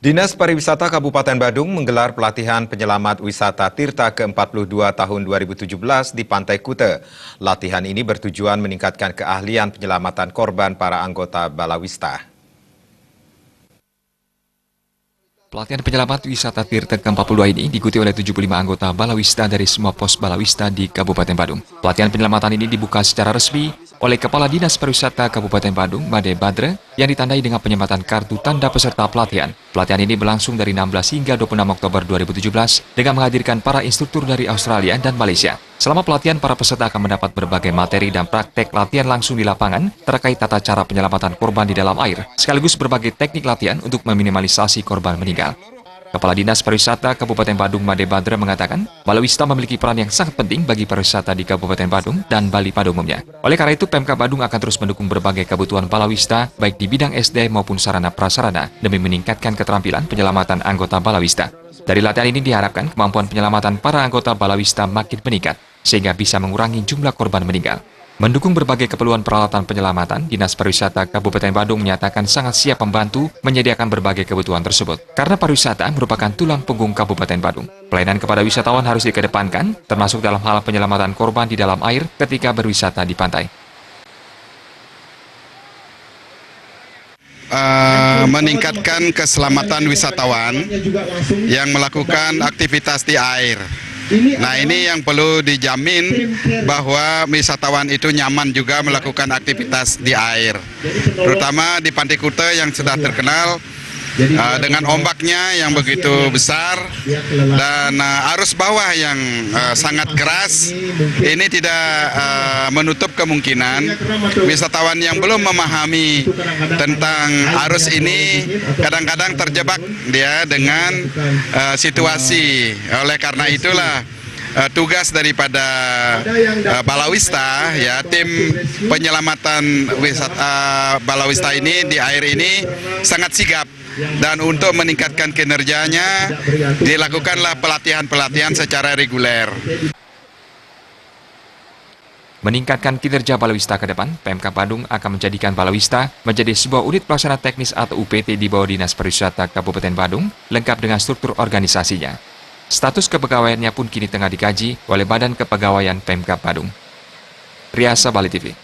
Dinas Pariwisata Kabupaten Badung menggelar pelatihan penyelamat wisata Tirta ke-42 tahun 2017 di Pantai Kute. Latihan ini bertujuan meningkatkan keahlian penyelamatan korban para anggota Balawista. Pelatihan penyelamat wisata Tirta ke-42 ini diikuti oleh 75 anggota Balawista dari semua pos Balawista di Kabupaten Badung. Pelatihan penyelamatan ini dibuka secara resmi oleh Kepala Dinas Pariwisata Kabupaten Badung, Made Badre, yang ditandai dengan penyempatan kartu tanda peserta pelatihan. Pelatihan ini berlangsung dari 16 hingga 26 Oktober 2017 dengan menghadirkan para instruktur dari Australia dan Malaysia. Selama pelatihan, para peserta akan mendapat berbagai materi dan praktek latihan langsung di lapangan terkait tata cara penyelamatan korban di dalam air, sekaligus berbagai teknik latihan untuk meminimalisasi korban meninggal. Kepala Dinas Pariwisata Kabupaten Badung, Made Badre, mengatakan Balawista memiliki peran yang sangat penting bagi pariwisata di Kabupaten Badung dan Bali pada umumnya. Oleh karena itu, Pemkab Badung akan terus mendukung berbagai kebutuhan Balawista, baik di bidang SDM maupun sarana prasarana, demi meningkatkan keterampilan penyelamatan anggota Balawista. Dari latihan ini diharapkan kemampuan penyelamatan para anggota Balawista makin meningkat, sehingga bisa mengurangi jumlah korban meninggal. Mendukung berbagai keperluan peralatan penyelamatan, Dinas Pariwisata Kabupaten Badung menyatakan sangat siap membantu menyediakan berbagai kebutuhan tersebut. Karena pariwisata merupakan tulang punggung Kabupaten Badung. Pelayanan kepada wisatawan harus dikedepankan, termasuk dalam hal penyelamatan korban di dalam air ketika berwisata di pantai. Meningkatkan keselamatan wisatawan yang melakukan aktivitas di air. Nah, ini yang perlu dijamin bahwa wisatawan itu nyaman juga melakukan aktivitas di air, terutama di Pantai Kute yang sudah terkenal dengan ombaknya yang begitu besar dan arus bawah yang sangat keras. Ini tidak menutup kemungkinan wisatawan yang belum memahami tentang arus ini kadang-kadang terjebak dia dengan situasi. Oleh karena itulah tugas daripada Balawista, ya, tim penyelamatan Balawista ini di air ini sangat sigap. Dan untuk meningkatkan kinerjanya, dilakukanlah pelatihan-pelatihan secara reguler. Meningkatkan kinerja Balawista ke depan, Pemkab Badung akan menjadikan Balawista menjadi sebuah unit pelaksana teknis atau UPT di bawah Dinas Pariwisata Kabupaten Badung, lengkap dengan struktur organisasinya. Status kepegawaiannya pun kini tengah dikaji oleh Badan Kepegawaian Pemkab Badung. Riasa Bali TV.